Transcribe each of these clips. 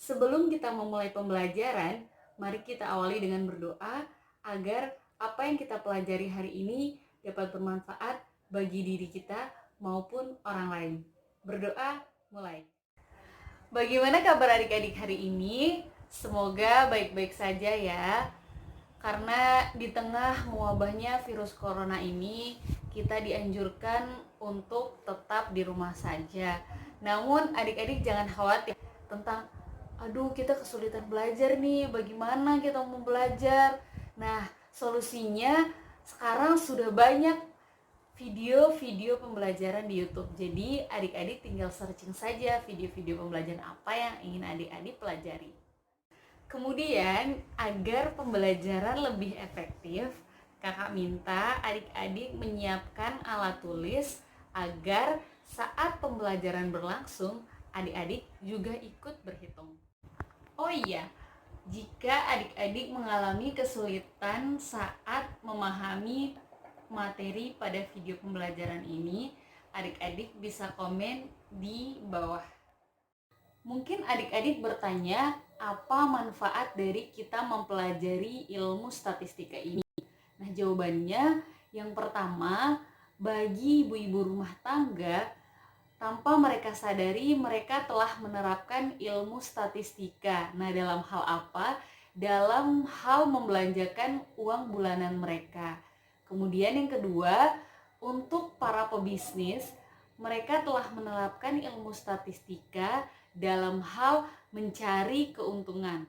Sebelum kita memulai pembelajaran, mari kita awali dengan berdoa agar apa yang kita pelajari hari ini dapat bermanfaat bagi diri kita maupun orang lain. Berdoa, mulai. Bagaimana kabar adik-adik hari ini? Semoga baik-baik saja ya. Karena di tengah mewabahnya virus corona ini, kita dianjurkan untuk tetap di rumah saja. Namun adik-adik jangan khawatir tentang aduh kita kesulitan belajar nih, bagaimana kita mau belajar. Nah, solusinya sekarang sudah banyak video-video pembelajaran di YouTube. Jadi adik-adik tinggal searching saja video-video pembelajaran apa yang ingin adik-adik pelajari. Kemudian, agar pembelajaran lebih efektif, kakak minta adik-adik menyiapkan alat tulis agar saat pembelajaran berlangsung, adik-adik juga ikut berhitung. Oh iya, jika adik-adik mengalami kesulitan saat memahami materi pada video pembelajaran ini, adik-adik bisa komen di bawah. Mungkin adik-adik bertanya, apa manfaat dari kita mempelajari ilmu statistika ini? Nah, jawabannya yang pertama, bagi ibu-ibu rumah tangga, tanpa mereka sadari, mereka telah menerapkan ilmu statistika. Nah, dalam hal apa? Dalam hal membelanjakan uang bulanan mereka. Kemudian yang kedua, untuk para pebisnis, mereka telah menerapkan ilmu statistika dalam hal mencari keuntungan.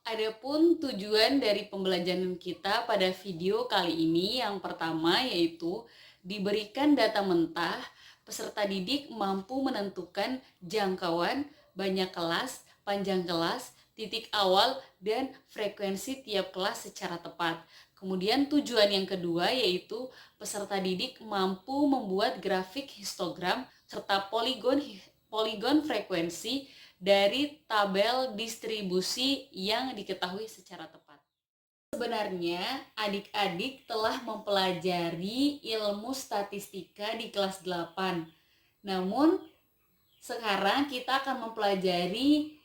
Adapun tujuan dari pembelajaran kita pada video kali ini yang pertama yaitu diberikan data mentah, peserta didik mampu menentukan jangkauan, banyak kelas, panjang kelas, titik awal, dan frekuensi tiap kelas secara tepat. Kemudian tujuan yang kedua yaitu peserta didik mampu membuat grafik histogram serta poligon frekuensi dari tabel distribusi yang diketahui secara tepat. Sebenarnya adik-adik telah mempelajari ilmu statistika di kelas 8. Namun sekarang kita akan mempelajari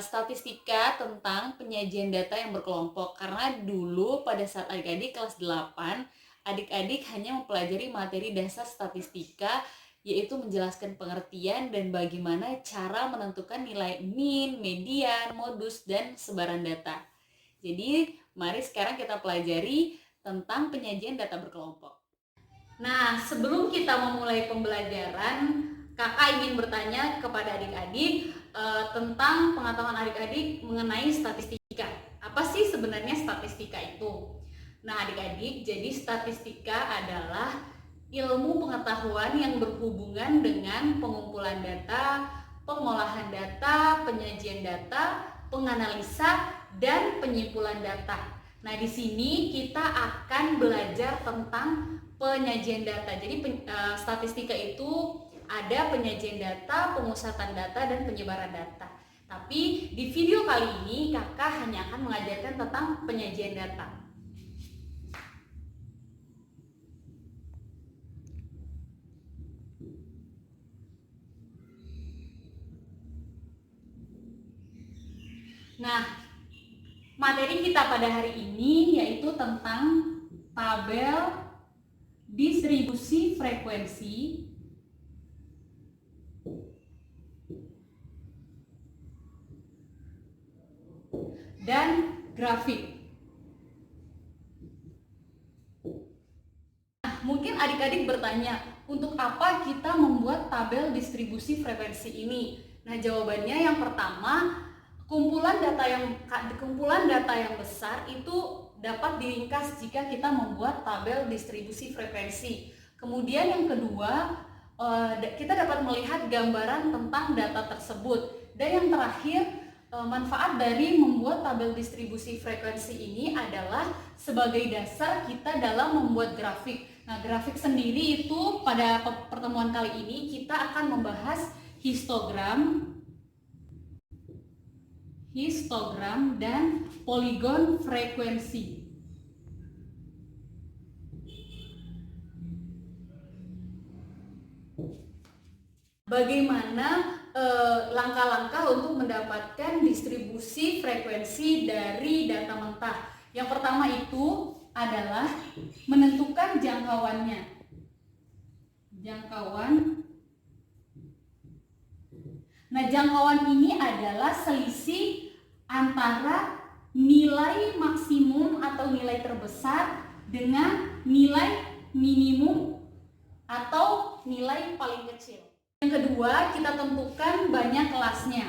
statistika tentang penyajian data yang berkelompok. Karena dulu pada saat adik-adik kelas 8, adik-adik hanya mempelajari materi dasar statistika, yaitu menjelaskan pengertian dan bagaimana cara menentukan nilai min, median, modus, dan sebaran data. Jadi, mari sekarang kita pelajari tentang penyajian data berkelompok. Nah, sebelum kita memulai pembelajaran, kakak ingin bertanya kepada adik-adik tentang pengetahuan adik-adik mengenai statistika. Apa sih sebenarnya statistika itu? Nah, adik-adik, jadi statistika adalah ilmu pengetahuan yang berhubungan dengan pengumpulan data, pengolahan data, penyajian data, penganalisa, dan penyimpulan data. Nah, di sini kita akan belajar tentang penyajian data. Jadi statistika itu ada penyajian data, pemusatan data, dan penyebaran data. Tapi di video kali ini kakak hanya akan mengajarkan tentang penyajian data. Nah, materi kita pada hari ini yaitu tentang tabel distribusi frekuensi dan grafik. Nah, mungkin adik-adik bertanya, untuk apa kita membuat tabel distribusi frekuensi ini? Nah, jawabannya yang pertama, kumpulan data yang besar itu dapat diringkas jika kita membuat tabel distribusi frekuensi. Kemudian yang kedua, kita dapat melihat gambaran tentang data tersebut. Dan yang terakhir, manfaat dari membuat tabel distribusi frekuensi ini adalah sebagai dasar kita dalam membuat grafik. Nah, grafik sendiri itu pada pertemuan kali ini kita akan membahas histogram dan poligon frekuensi. Bagaimana langkah-langkah untuk mendapatkan distribusi frekuensi dari data mentah. Yang pertama itu adalah menentukan jangkauannya. Nah, jangkauan ini adalah selisih antara nilai maksimum atau nilai terbesar dengan nilai minimum atau nilai paling kecil. Yang kedua, kita tentukan banyak kelasnya.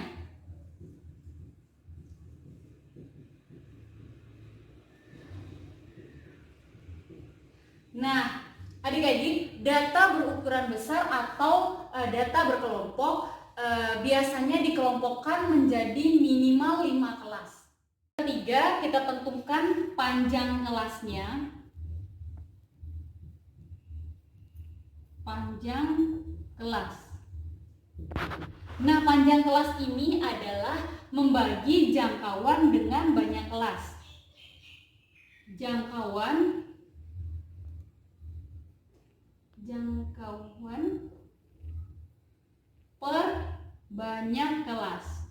Nah, adik-adik, data berukuran besar atau data berkelompok biasanya dikelompokkan menjadi minimal 5 kelas. Ketiga, kita tentukan panjang kelasnya. Panjang kelas. Nah, panjang kelas ini adalah membagi jangkauan dengan banyak kelas. Jangkauan per banyak kelas.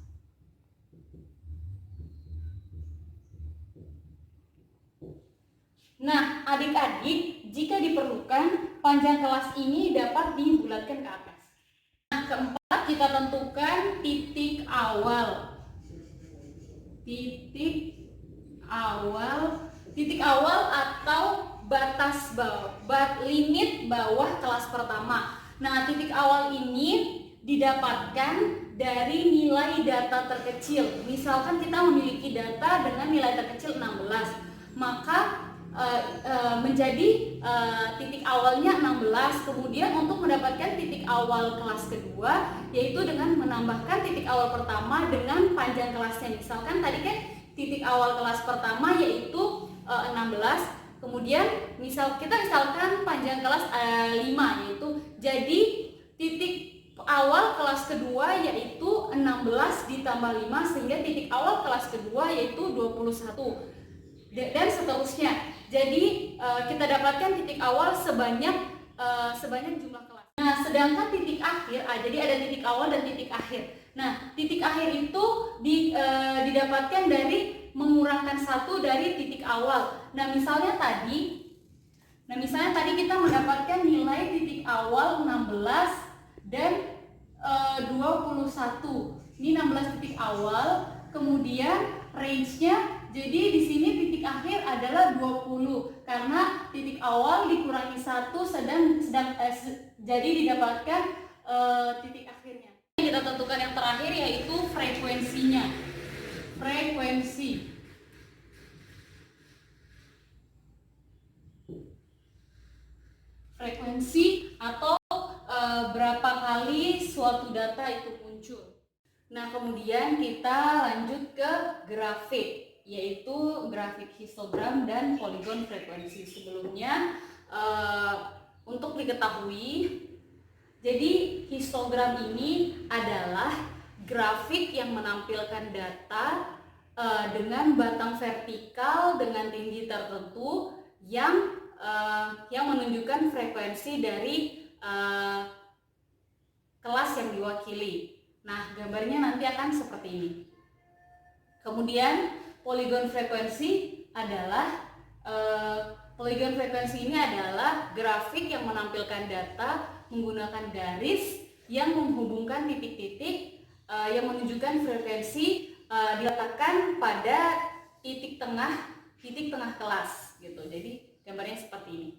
Nah, adik-adik, jika diperlukan, panjang kelas ini dapat dibulatkan ke atas. Nah, keempat, kita tentukan titik awal. Titik awal atau batas limit bawah kelas pertama. Nah, titik awal ini didapatkan dari nilai data terkecil. Misalkan kita memiliki data dengan nilai terkecil 16, maka menjadi titik awalnya 16. Kemudian untuk mendapatkan titik awal kelas kedua, yaitu dengan menambahkan titik awal pertama dengan panjang kelasnya. Misalkan tadi kan titik awal kelas pertama yaitu 16, kemudian misalkan panjang kelas 5, yaitu jadi titik awal kelas kedua yaitu 16 ditambah 5 sehingga titik awal kelas kedua yaitu 21 dan seterusnya. Jadi kita dapatkan titik awal sebanyak jumlah kelas. Nah, sedangkan titik akhir, jadi ada titik awal dan titik akhir. Nah, titik akhir itu didapatkan dari mengurangkan 1 dari titik awal. Nah, misalnya tadi kita mendapatkan nilai titik awal 16 dan 21. Ini 16 titik awal, kemudian range-nya, jadi di sini titik akhir adalah 20 karena titik awal dikurangi 1 jadi didapatkan titik akhirnya. Kita tentukan yang terakhir yaitu frekuensinya. Frekuensi atau berapa kali suatu data itu muncul. Nah, kemudian kita lanjut ke grafik, yaitu grafik histogram dan poligon frekuensi. Sebelumnya untuk diketahui, jadi histogram ini adalah grafik yang menampilkan data dengan batang vertikal dengan tinggi tertentu yang menunjukkan frekuensi dari kelas yang diwakili. Nah, gambarnya nanti akan seperti ini. Kemudian poligon frekuensi ini adalah grafik yang menampilkan data menggunakan garis yang menghubungkan titik-titik yang menunjukkan frekuensi diletakkan pada titik tengah kelas gitu. Jadi gambarnya seperti ini.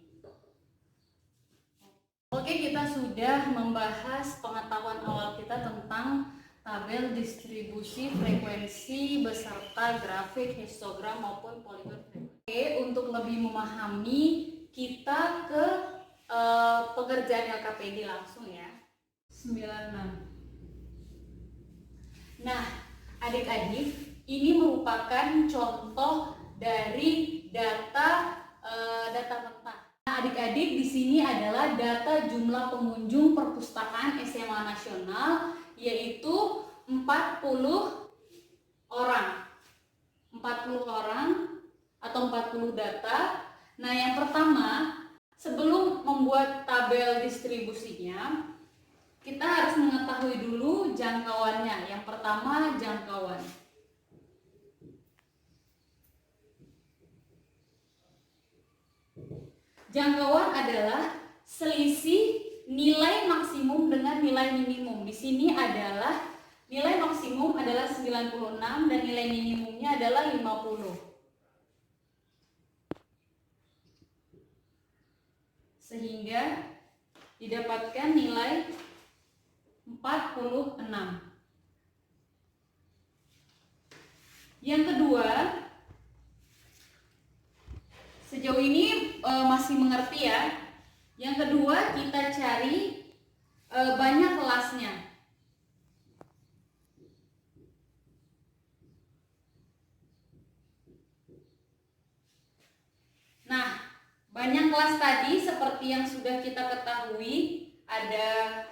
Oke, kita sudah membahas pengetahuan awal kita tentang tabel distribusi frekuensi beserta grafik, histogram maupun poligon frekuensi. Oke, untuk lebih memahami, kita ke pekerjaan LKPD langsung ya. 96. Nah, adik-adik, ini merupakan contoh dari data mentah. Nah, adik-adik, di sini adalah data jumlah pengunjung perpustakaan SMA Nasional, yaitu 40 orang. 40 orang atau 40 data. Nah, yang pertama, sebelum membuat tabel distribusinya, kita harus mengetahui dulu jangkauannya. Yang pertama, jangkauan. Jangkauan adalah selisih nilai maksimum dengan nilai minimum. Di sini adalah nilai maksimum adalah 96 dan nilai minimumnya adalah 50. Sehingga didapatkan nilai 46. Yang kedua, sejauh ini masih mengerti ya. Yang kedua, kita cari banyak kelasnya. Nah, banyak kelas tadi seperti yang sudah kita ketahui, ada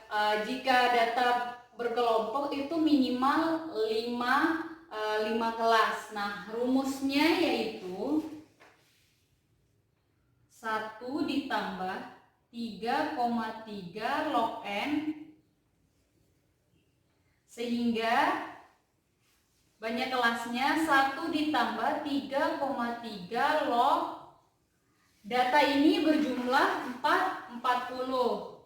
jika data berkelompok itu minimal 5 kelas. Nah, rumusnya yaitu 1 ditambah 3,3 log N, sehingga banyak kelasnya 1 ditambah 3,3 log. Data ini berjumlah 40,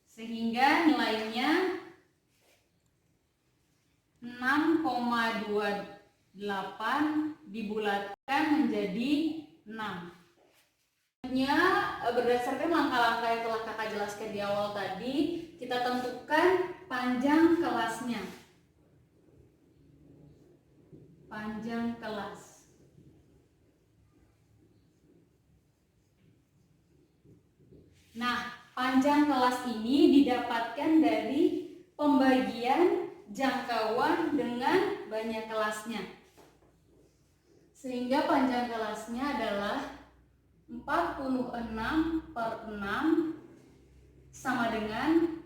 sehingga nilainya 6,28 dibulatkan menjadi 6. Berdasarkan langkah-langkah yang telah kakak jelaskan di awal tadi, kita tentukan panjang kelasnya. Panjang kelas. Nah, panjang kelas ini didapatkan dari pembagian jangkauan dengan banyak kelasnya. Sehingga panjang kelasnya adalah 46/6 sama dengan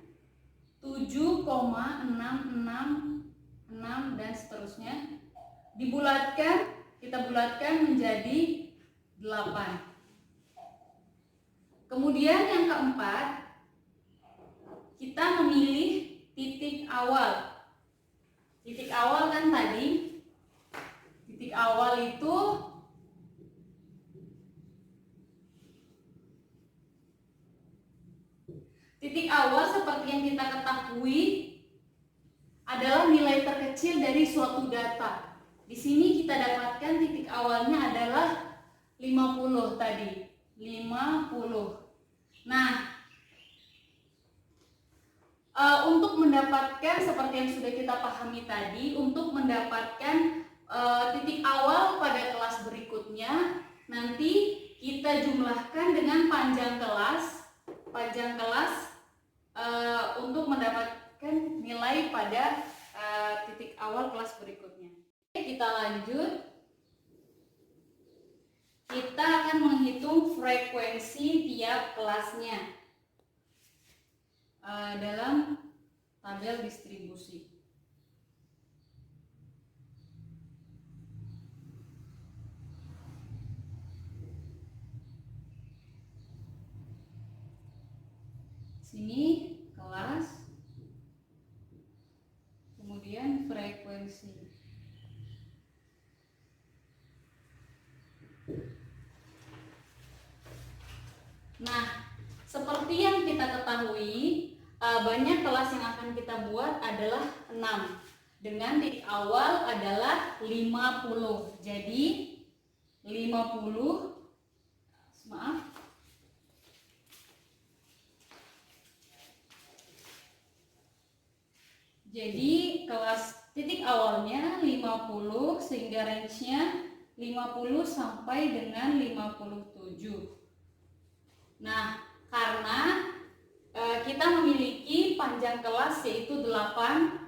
7,666 dan seterusnya. Dibulatkan, kita bulatkan menjadi 8. Kemudian yang keempat, kita memilih titik awal. Titik awal kan tadi, titik awal itu seperti yang kita ketahui adalah nilai terkecil dari suatu data. Di sini kita dapatkan titik awalnya adalah 50 tadi, 50. Nah, untuk mendapatkan seperti yang sudah kita pahami tadi, untuk mendapatkan titik awal pada kelas berikutnya, nanti kita jumlahkan dengan panjang kelas untuk mendapatkan nilai pada titik awal kelas berikutnya. Oke, kita lanjut. Kita akan menghitung frekuensi tiap kelasnya dalam tabel distribusi. Sini kelas, kemudian frekuensi. Nah, seperti yang kita ketahui, banyak kelas yang akan kita buat adalah 6 dengan titik awal adalah 50. Jadi 50, maaf, jadi kelas titik awalnya 50 sehingga range-nya 50 sampai dengan 57. Nah, karena kita memiliki panjang kelas yaitu 8.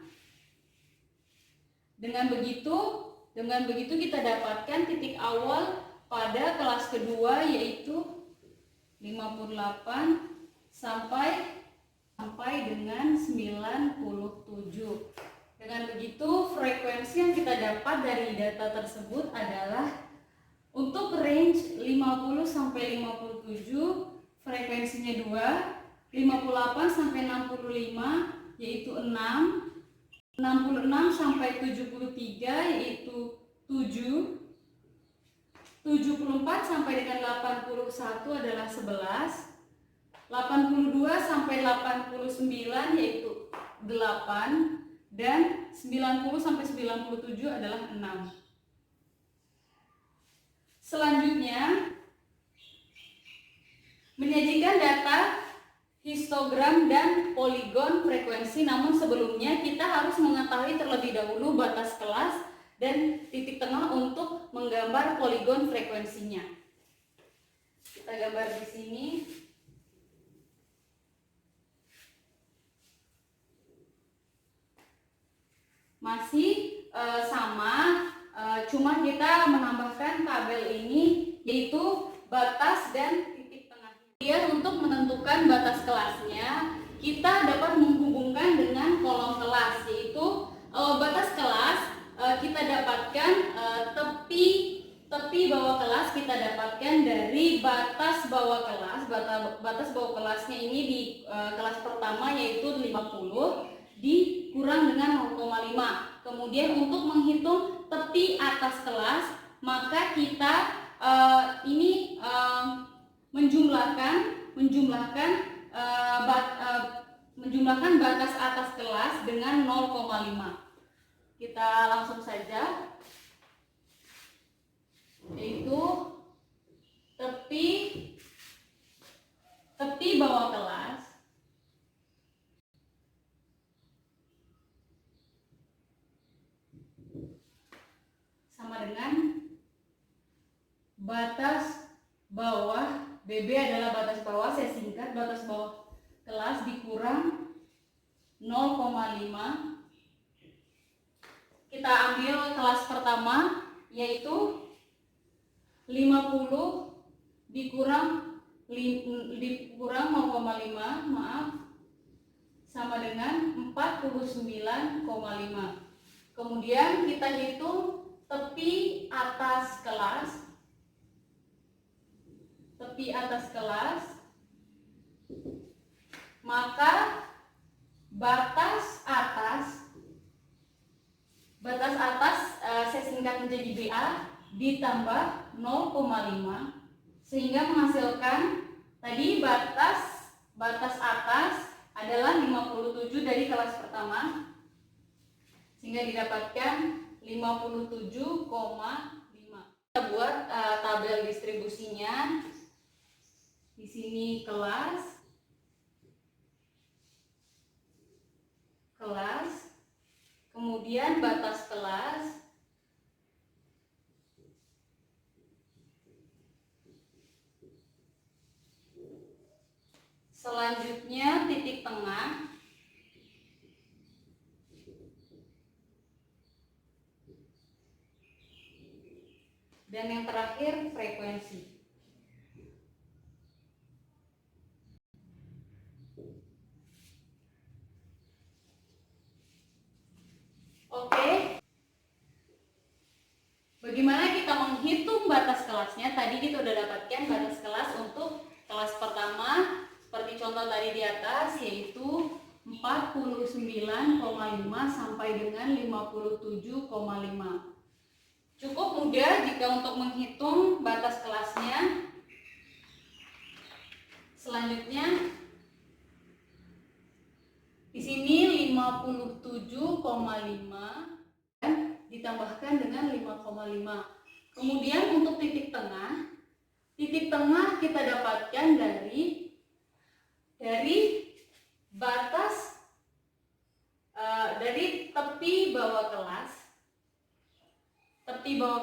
Dengan begitu kita dapatkan titik awal pada kelas kedua yaitu 58 sampai dengan 97. Dengan begitu frekuensi yang kita dapat dari data tersebut adalah untuk range 50 sampai 57 frekuensinya 2, 58 sampai 65 yaitu 6, 66 sampai 73 yaitu 7, 74 sampai dengan 81 adalah 11, 82 sampai 89 yaitu 8, dan 90 sampai 97 adalah 6. Selanjutnya, menyajikan data histogram dan poligon frekuensi, namun sebelumnya kita harus mengetahui terlebih dahulu batas kelas dan titik tengah untuk menggambar poligon frekuensinya. Kita gambar di sini. Masih sama, cuma kita menambahkan tabel ini yaitu batas dan titik tengahnya. Kemudian untuk menentukan batas kelasnya, kita dapat menghubungkan dengan kolom kelas, yaitu batas kelas kita dapatkan tepi bawah kelas kita dapatkan dari batas bawah kelas. Batas bawah kelasnya ini di kelas pertama yaitu 50 dikurang dengan 0,5. Kemudian untuk menghitung tepi atas kelas, maka kita menjumlahkan batas atas kelas dengan 0,5. Kita langsung saja, yaitu tepi bawah kelas sama dengan batas bawah, BB adalah batas bawah, saya singkat, batas bawah kelas dikurang 0,5. Kita ambil kelas pertama yaitu 50 dikurang 0,5, maaf, sama dengan 49,5. Kemudian kita hitung tepi atas kelas, maka batas atas saya singkat menjadi BA ditambah 0,5 sehingga menghasilkan tadi batas atas adalah 57 dari kelas pertama, sehingga didapatkan 57,5. Kita buat tabel distribusinya. Di sini kelas, kemudian batas kelas, selanjutnya titik tengah, dan yang terakhir frekuensi. Oke, bagaimana kita menghitung batas kelasnya? Tadi kita udah dapatkan batas kelas untuk kelas pertama seperti contoh tadi di atas, yaitu 49,5 sampai dengan 57,5. Cukup mudah jika untuk menghitung batas kelasnya. Selanjutnya di sini 57,5 dan ditambahkan dengan 5,5. Kemudian untuk titik tengah kita dapatkan dari batas dari tepi bawah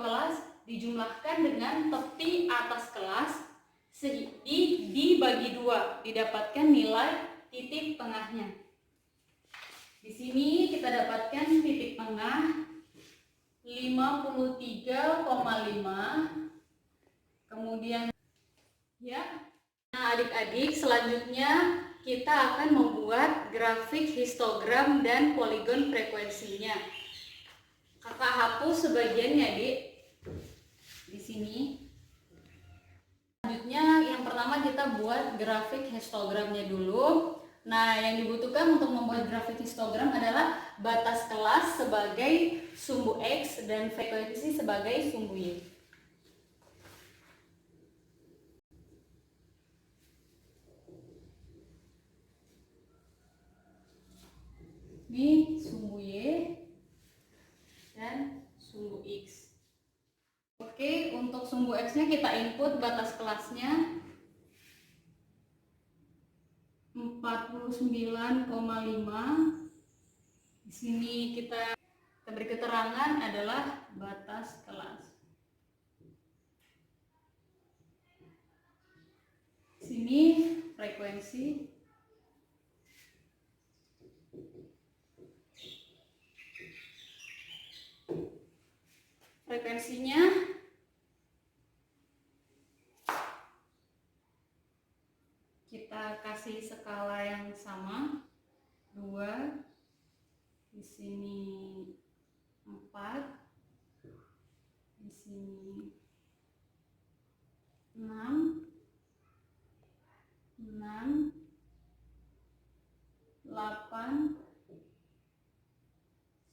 kelas dijumlahkan dengan tepi atas kelas dibagi 2, didapatkan nilai titik tengahnya. Di sini kita dapatkan titik tengah 53,5. Kemudian ya. Nah, adik-adik, selanjutnya kita akan membuat grafik histogram dan poligon frekuensinya. Kakak hapus sebagiannya, Dik. Di sini. Selanjutnya yang pertama pertama kita buat grafik histogramnya dulu. Nah, yang dibutuhkan untuk membuat grafik histogram adalah batas kelas sebagai sumbu X dan frekuensi sebagai sumbu Y. Ini sumbu Y dan sumbu X. Oke, untuk sumbu X-nya kita input batas kelasnya 49,5. Di sini kita beri keterangan adalah batas kelas. Di sini frekuensi. Frekuensinya kita kasih skala yang sama, 2, di sini 4, di sini 6, 8,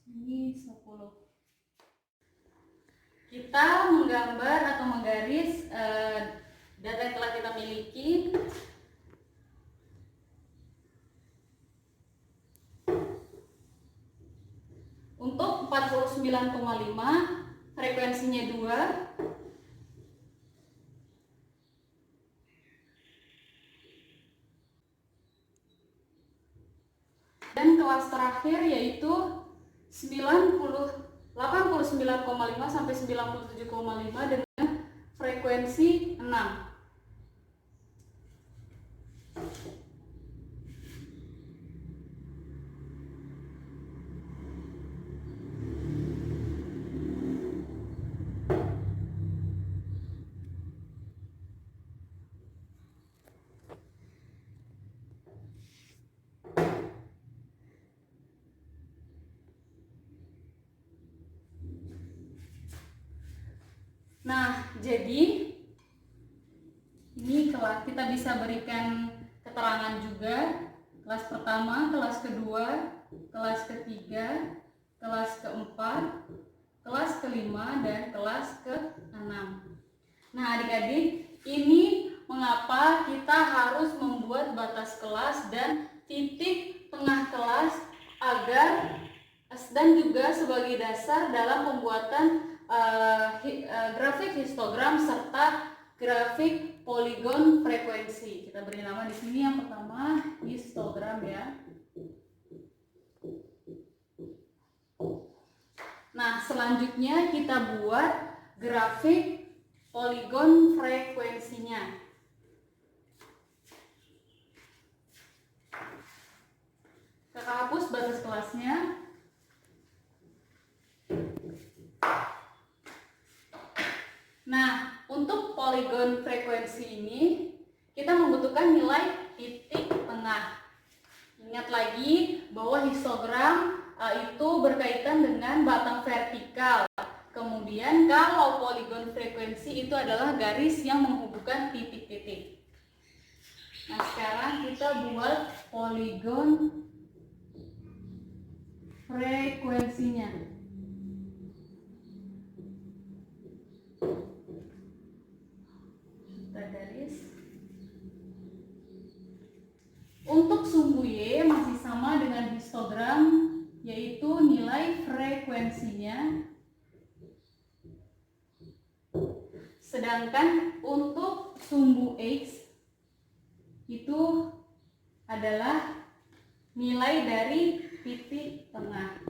sini 10. Kita menggambar atau menggaris data yang telah kita miliki. Untuk 49,5 frekuensinya 2. Dan kelas terakhir yaitu 89,5 sampai 97,5 dengan frekuensi 6. Nah, jadi ini kelas kita bisa berikan keterangan juga, kelas pertama, kelas kedua, kelas ketiga, kelas keempat, kelas kelima, dan kelas keenam. Nah, adik-adik, ini mengapa kita harus membuat batas kelas dan titik tengah kelas agar dan juga sebagai dasar dalam pembuatan grafik histogram serta grafik poligon frekuensi. Kita beri nama di sini yang pertama histogram ya. Nah, selanjutnya kita buat grafik poligon frekuensinya. Kakak hapus batas kelasnya. Nah, untuk poligon frekuensi ini kita membutuhkan nilai titik tengah. Ingat lagi bahwa histogram itu berkaitan dengan batang vertikal. Kemudian kalau poligon frekuensi itu adalah garis yang menghubungkan titik-titik. Nah, sekarang kita buat poligon frekuensinya. Garis. Untuk sumbu Y masih sama dengan histogram, yaitu nilai frekuensinya. Sedangkan untuk sumbu X itu adalah nilai dari titik tengah.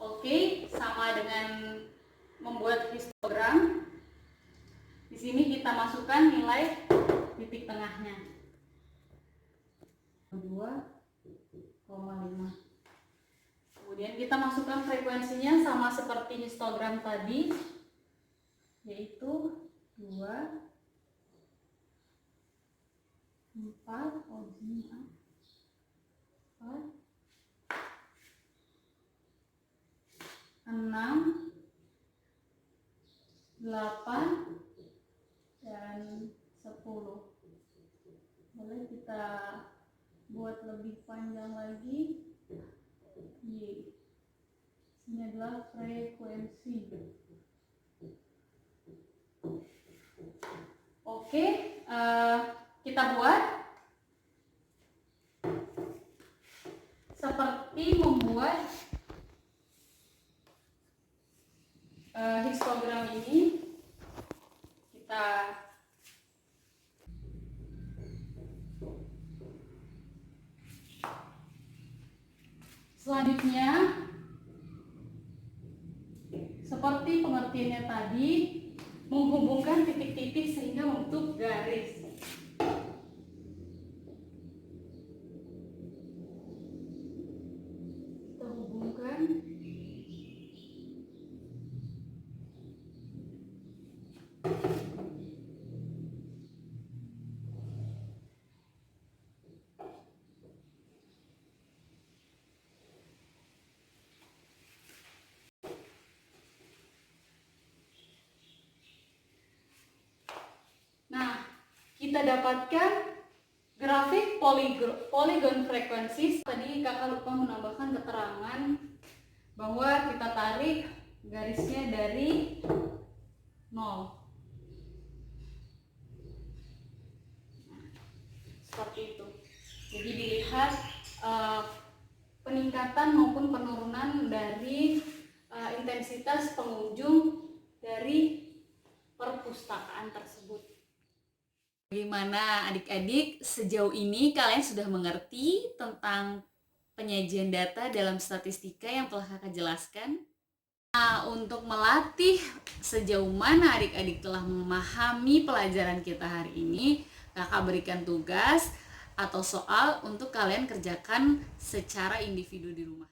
Oke, sama dengan membuat histogram. Di sini kita masukkan nilai titik tengahnya. 2,5. Kemudian kita masukkan frekuensinya sama seperti histogram tadi, yaitu 2, 4, 4, 6, 8, dan 10. Boleh kita buat lebih panjang lagi. Y. Ini adalah frekuensi. Oke, kita buat seperti membuat histogram ini. Kita selanjutnya seperti pengertiannya tadi, menghubungkan titik-titik sehingga membentuk garis. Kita hubungkan. Nah, kita dapatkan grafik polygon frekuensi. Tadi kakak lupa menambahkan keterangan bahwa kita tarik garisnya dari 0. Nah, seperti itu. Jadi dilihat peningkatan maupun penurunan dari intensitas pengunjung dari perpustakaan tersebut. Bagaimana adik-adik, sejauh ini kalian sudah mengerti tentang penyajian data dalam statistika yang telah kakak jelaskan? Nah, untuk melatih sejauh mana adik-adik telah memahami pelajaran kita hari ini, kakak berikan tugas atau soal untuk kalian kerjakan secara individu di rumah.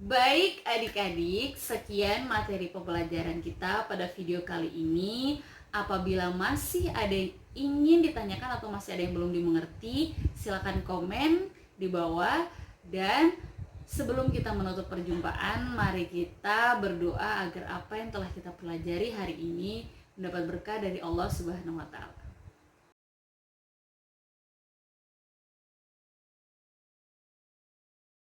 Baik adik-adik, sekian materi pembelajaran kita pada video kali ini. Apabila masih ada yang ingin ditanyakan atau masih ada yang belum dimengerti, silakan komen di bawah. Dan sebelum kita menutup perjumpaan, mari kita berdoa agar apa yang telah kita pelajari hari ini mendapat berkah dari Allah Subhanahu wa Ta'ala.